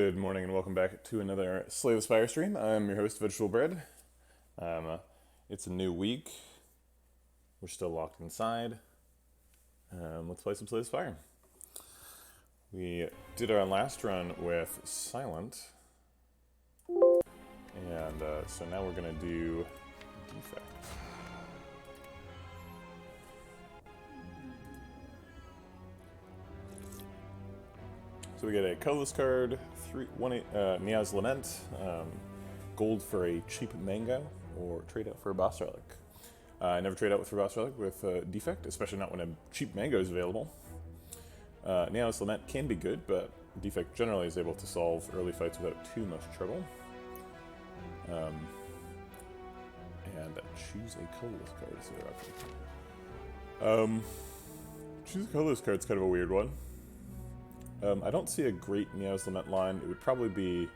Good morning and welcome back to another Slay the Spire stream. I'm your host, Vegetable Bread. It's a new week. We're still locked inside. Let's play some Slay the Spire. We did our last run with Silent. And so now we're going to do Defect. So we get a colorless card, Mia's Lament, gold for a cheap mango, or trade out for a boss relic. I never trade out for a boss relic with Defect, especially not when a cheap mango is available. Mia's Lament can be good, but Defect generally is able to solve early fights without too much trouble. And choose a colorless card is the other option. Choose a colorless card is kind of a weird one. I don't see a great Mia's Lament line. It would probably be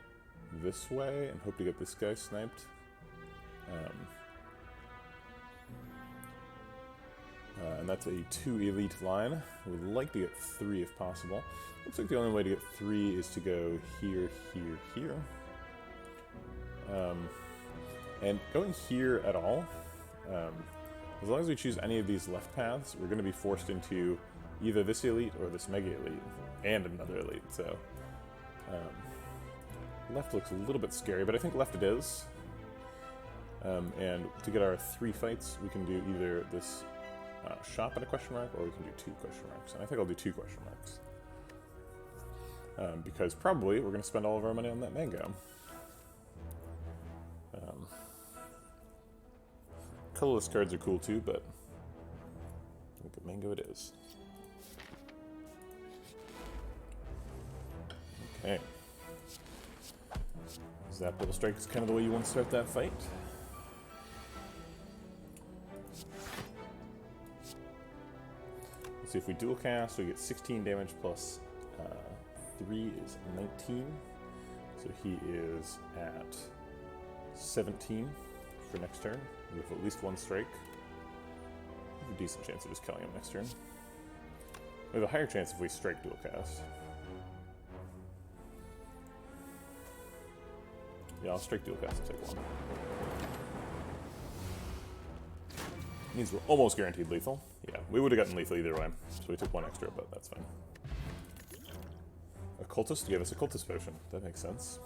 this way, and hope to get this guy sniped. And that's a 2 elite line. We'd like to get 3 if possible. Looks like the only way to get 3 is to go here, here, here. And going here at all, as long as we choose any of these left paths, we're going to be forced into either this elite or this mega elite, and another elite, so left looks a little bit scary, but I think left it is. And to get our 3 fights, we can do either this shop and a question mark, or we can do 2 question marks, and I think I'll do 2 question marks. Because probably we're going to spend all of our money on that mango. Colorless cards are cool too, but I think a mango it is. Okay. Zap Double Strike is kind of the way you want to start that fight. Let's see, if we dual cast, we get 16 damage plus 3 is 19. So he is at 17 for next turn, with at least 1 strike. We have a decent chance of just killing him next turn. We have a higher chance if we strike dual cast. Yeah, I'll strike dual cast and take 1. Means we're almost guaranteed lethal. Yeah, we would have gotten lethal either way, so we took 1 extra, but that's fine. A Cultist gave us a Cultist potion. That makes sense.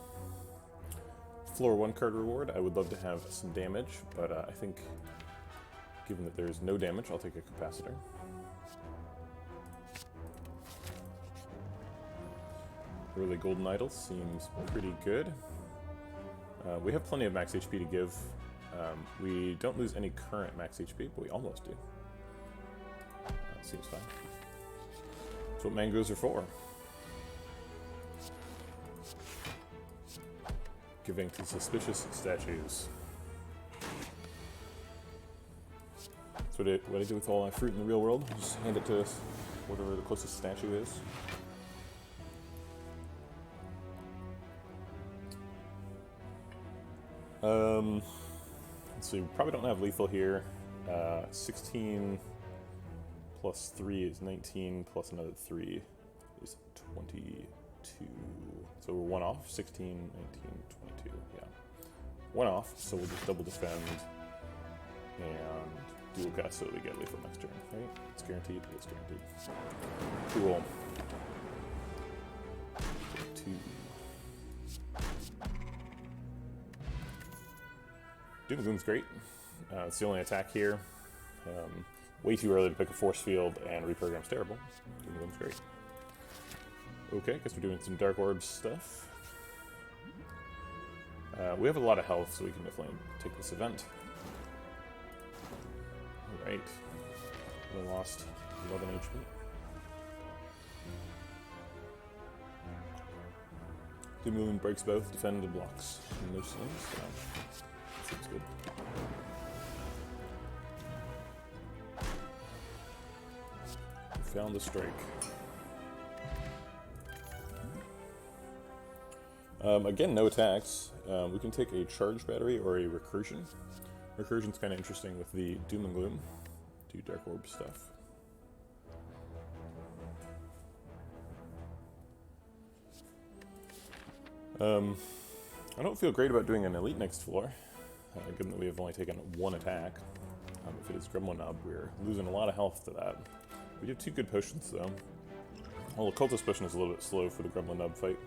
Floor 1 card reward. I would love to have some damage, but I think, given that there's no damage, I'll take a capacitor. Early golden idol seems pretty good. We have plenty of max HP to give. We don't lose any current max HP, but we almost do. Seems fine. That's what mangoes are for. Giving to suspicious statues. That's what I do with all my fruit in the real world. I just hand it to whatever the closest statue is. Let's see, we probably don't have lethal here. 16 plus 3 is 19, plus another 3 is 22. So we're 1 off, 16, 19, 22, yeah. 1 off, so we'll just double defend and dual cast so that we get lethal next turn, right? It's guaranteed, it's guaranteed. Cool. 2. Doom Gloom's great. It's the only attack here. Way too early to pick a force field, and reprogram's terrible. Doom Gloom's great. Okay, guess we're doing some Dark Orbs stuff. We have a lot of health, so we can definitely take this event. Alright. We lost 11 HP. Doom Gloom breaks both defend and blocks in those things, so seems good. Found the strike. Again, no attacks. We can take a charge battery or a recursion. Recursion's kind of interesting with the Doom and Gloom. Do Dark Orb stuff. I don't feel great about doing an elite next floor, given that we have only taken one attack. If it is Gremlin Knob, we're losing a lot of health to that. We do 2 good potions, though. Well, the Cultist potion is a little bit slow for the Gremlin Knob fight.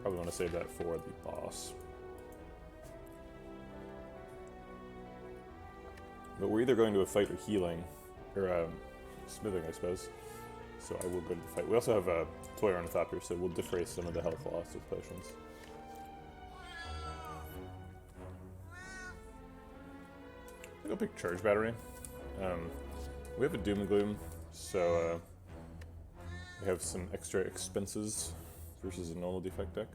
Probably want to save that for the boss. But we're either going to a fight or healing, or smithing, I suppose. So I will go to the fight. We also have a toy ornithopter, so we'll defray some of the health loss with potions. I'll go pick Charge Battery. We have a Doom and Gloom, so we have some extra expenses versus a normal defect deck.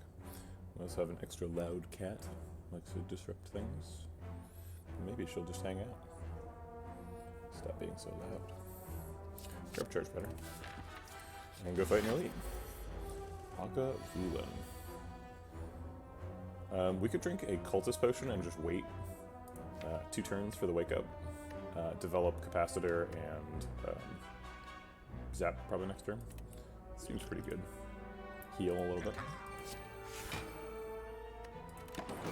We also have an extra loud cat, likes to disrupt things. Maybe she'll just hang out. Stop being so loud. Grab Charge Battery. And go fight an elite. Aka Vulan. We could drink a Cultist potion and just wait 2 turns for the wake up. Develop Capacitor and Zap probably next turn. Seems pretty good. Heal a little bit.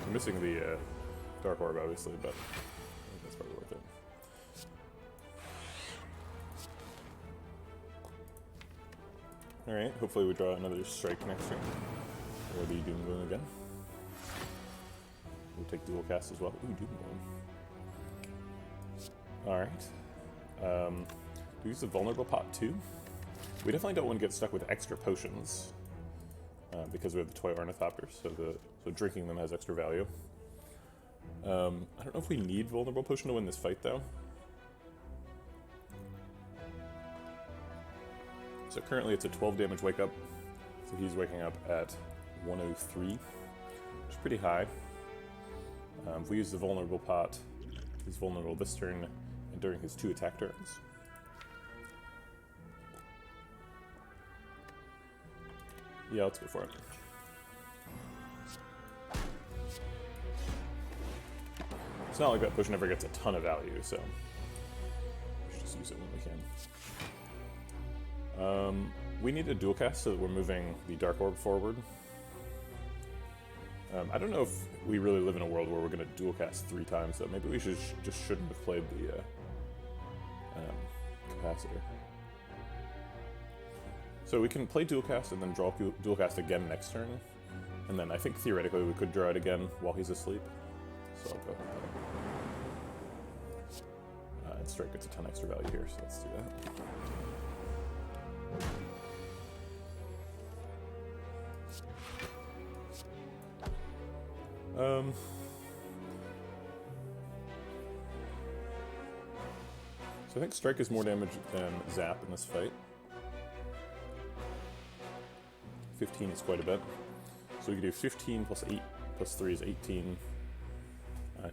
We're missing the Dark Orb obviously, but I think that's probably worth it. Alright, hopefully we draw another strike next turn. Or the Doom Gloom again. We'll take dual cast as well. Ooh, Doom Gloom. Alright. Do we use the Vulnerable Pot too? We definitely don't want to get stuck with extra potions. Because we have the Toy Ornithopter, so drinking them has extra value. I don't know if we need Vulnerable Potion to win this fight though. So currently it's a 12 damage wake up, so he's waking up at 103, which is pretty high. If we use the Vulnerable Pot, he's vulnerable this turn and during his 2 attack turns. Yeah, let's go for it. It's not like that potion ever gets a ton of value, so we should just use it when we can. We need a dual cast so that we're moving the Dark Orb forward. I don't know if we really live in a world where we're going to dual cast 3 times, though. Maybe we just shouldn't have played the Capacitor. So we can play dual cast and then draw dual cast again next turn. And then I think theoretically we could draw it again while he's asleep. So I'll go with that. And strike gets a ton extra value here, so let's do that. So I think strike is more damage than zap in this fight. 15 is quite a bit. So we could do 15 plus 8 plus 3 is 18.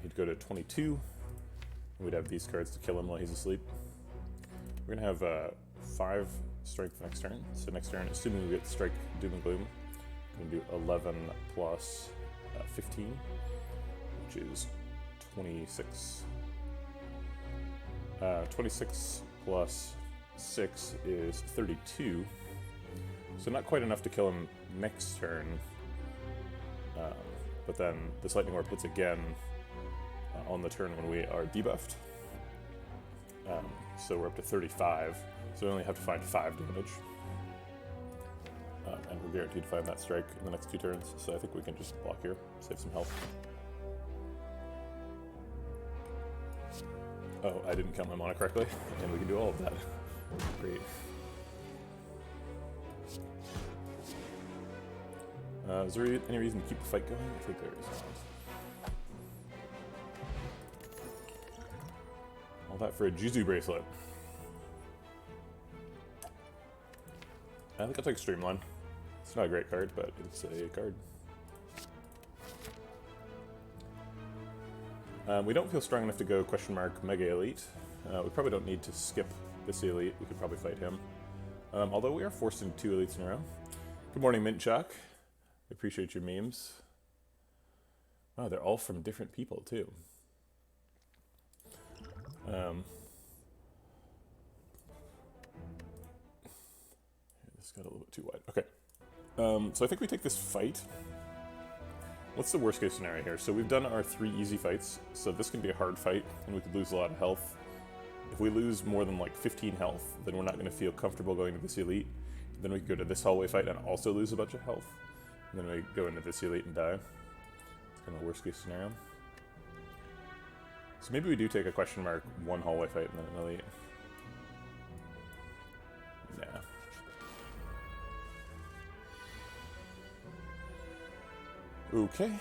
He'd go to 22. We'd have these cards to kill him while he's asleep. We're going to have 5 strength next turn. So next turn, assuming we get strike, Doom and Gloom, we're going to do 11 plus 15, which is 26. 26 plus 6 is 32. So not quite enough to kill him next turn. But then this Lightning Orb hits again on the turn when we are debuffed. So we're up to 35. So we only have to find 5 damage. And we're guaranteed to find that strike in the next 2 turns. So I think we can just block here, save some health. Oh, I didn't count my mana correctly, and we can do all of that. Great. Is there any reason to keep the fight going? I think there is. All that for a Jizu bracelet. I think I'll take Streamline. It's not a great card, but it's a card. We don't feel strong enough to go Mega Elite. We probably don't need to skip this Elite. We could probably fight him. Although we are forced into 2 Elites in a row. Good morning, Mint Chuck. I appreciate your memes. Wow, they're all from different people, too. This got a little bit too wide. Okay. So I think we take this fight. What's the worst case scenario here? So we've done our 3 easy fights, so this can be a hard fight, and we could lose a lot of health. If we lose more than like 15 health, then we're not going to feel comfortable going to this elite. Then we could go to this hallway fight and also lose a bunch of health. And then we go into this elite and die. It's kind of the worst case scenario. So maybe we do take a question mark, 1 hallway fight, and then an elite. Nah. Okay.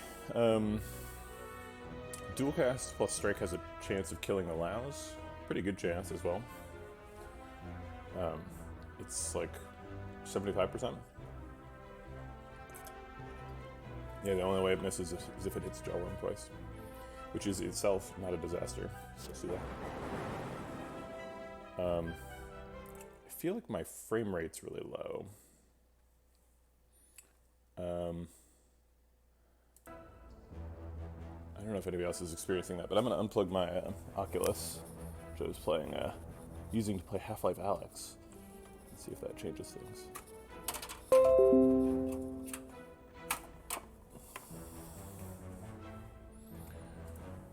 Dual cast plus strike has a chance of killing the Laos. Pretty good chance as well. It's like 75%. Yeah, the only way it misses is if it hits Jawworm twice, which is itself not a disaster. We'll see that. I feel like my frame rate's really low. I don't know if anybody else is experiencing that, but I'm going to unplug my Oculus, which I was playing, using to play Half-Life Alyx. Let's see if that changes things.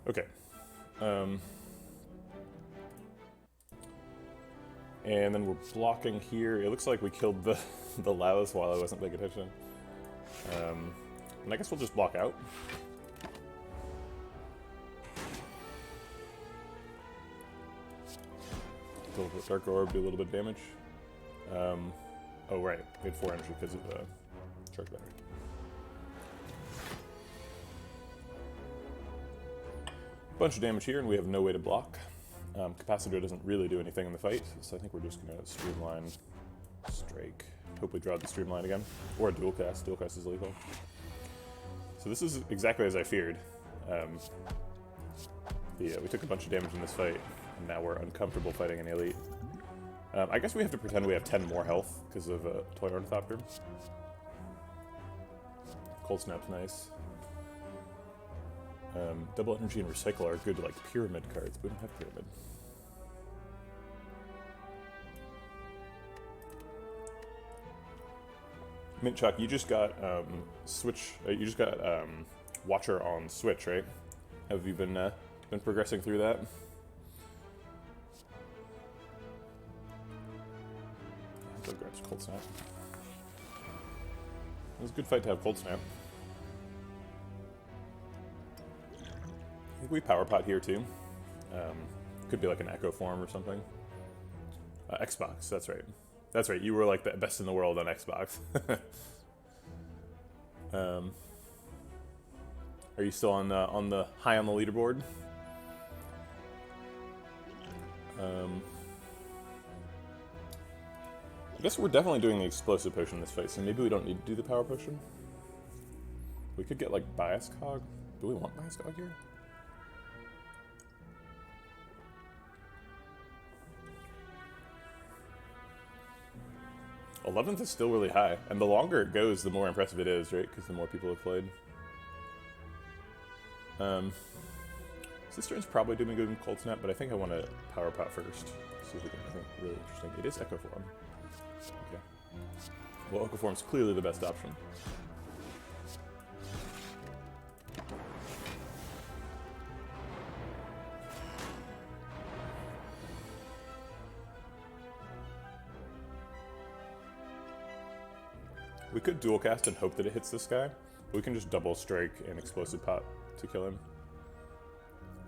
Okay. And then we're blocking here. It looks like we killed the Laos while I wasn't paying attention. And I guess we'll just block out. Dark Orb, do a little bit of damage. Oh right, we had 4 energy because of the charge battery. Bunch of damage here, and we have no way to block. Capacitor doesn't really do anything in the fight, so I think we're just going to streamline strike. Hope we draw the streamline again, or a dual cast. Dual cast is lethal. So this is exactly as I feared. We took a bunch of damage in this fight, and now we're uncomfortable fighting an elite. I guess we have to pretend we have 10 more health because of Toy Ornithopter. Cold Snap's nice. Double Energy and Recycle are good like Pyramid cards, but we don't have Pyramid. Mint Chuck, you just got Switch. You just got Watcher on Switch, right? Have you been progressing through that? I'll go grab some Cold Snap. It was a good fight to have Cold Snap. I think we Power Pot here too. Could be like an Echo Form or something. Xbox, that's right. That's right, you were like the best in the world on Xbox. Are you still on the high on the leaderboard? I guess we're definitely doing the Explosive Potion in this fight, so maybe we don't need to do the Power Potion. We could get like Bias Cog. Do we want Bias Cog here? '11th is still really high, and the longer it goes, the more impressive it is, right? Because the more people have played. This turn's probably doing good in Cold Snap, but I think I want to Power Pot first. See if we can anything really interesting. It is Echo Form. Okay. Well, Echo Form's clearly the best option. We could dual cast and hope that it hits this guy. We can just double strike and Explosive Pot to kill him.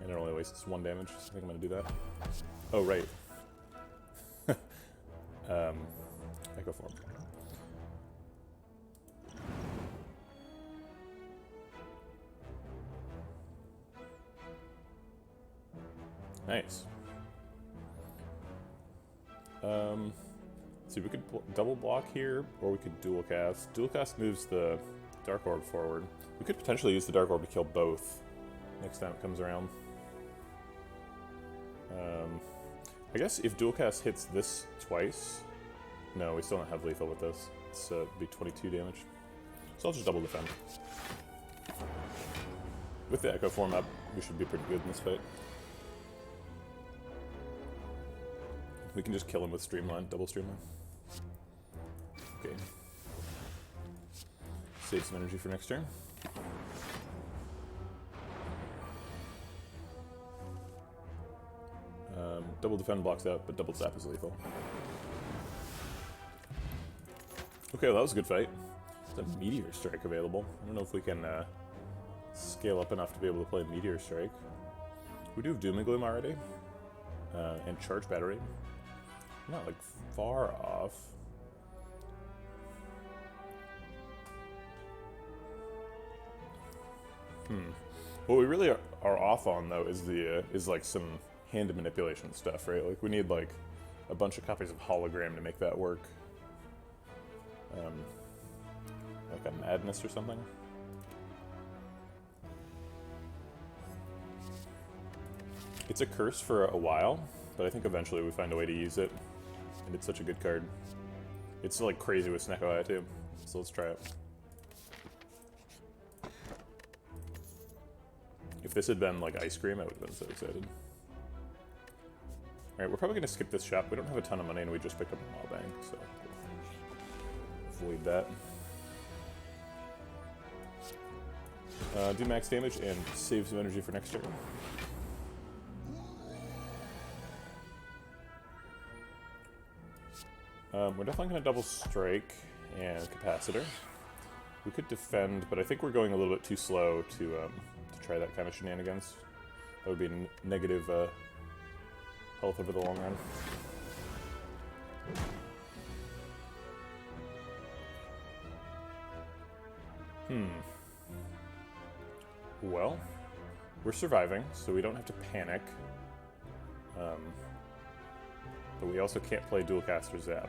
And it only wastes 1 damage, so I think I'm gonna do that. Oh, right. Echo Form. Nice. Let's see, we could double block here, or we could dual cast. Dual cast moves the Dark Orb forward. We could potentially use the Dark Orb to kill both next time it comes around. I guess if dual cast hits this twice, no, we still don't have lethal with this. It's be 22 damage. So I'll just double defend. With the Echo Form up, we should be pretty good in this fight. We can just kill him with Streamline, double Streamline. Okay. Save some energy for next turn. Double defend blocks out, but double zap is lethal. Okay, well, that was a good fight. There's a Meteor Strike available. I don't know if we can scale up enough to be able to play Meteor Strike. We do have Doom and Gloom already. And Charge Battery. Not, like, far off. What we really are off on, though, is like some hand manipulation stuff, right? Like, we need, like, a bunch of copies of Hologram to make that work. Like a Madness or something. It's a curse for a while, but I think eventually we find a way to use it. And it's such a good card. It's like crazy with Snecko Eye too, so let's try it. If this had been like Ice Cream, I would have been so excited. Alright, we're probably going to skip this shop. We don't have a ton of money and we just picked up a Maw Bank, so avoid that. Do max damage and save some energy for next turn. We're definitely going to double strike and capacitor. We could defend, but I think we're going a little bit too slow to try that kind of shenanigans. That would be negative health over the long run. Well, we're surviving, so we don't have to panic. But we also can't play Dualcaster Zap.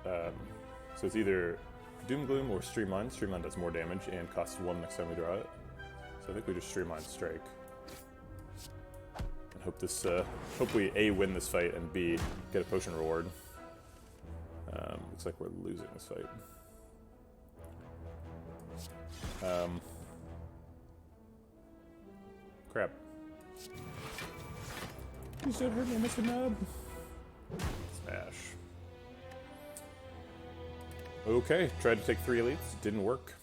So it's either Doom Gloom or Streamline. Streamline does more damage and costs 1 next time we draw it. So I think we just Streamline Strike. And hope this, hope we A, win this fight, and B, get a potion reward. Looks like we're losing this fight. Crap. Please don't hurt me, Mr. Nub. Smash. Okay, tried to take 3 elites, didn't work.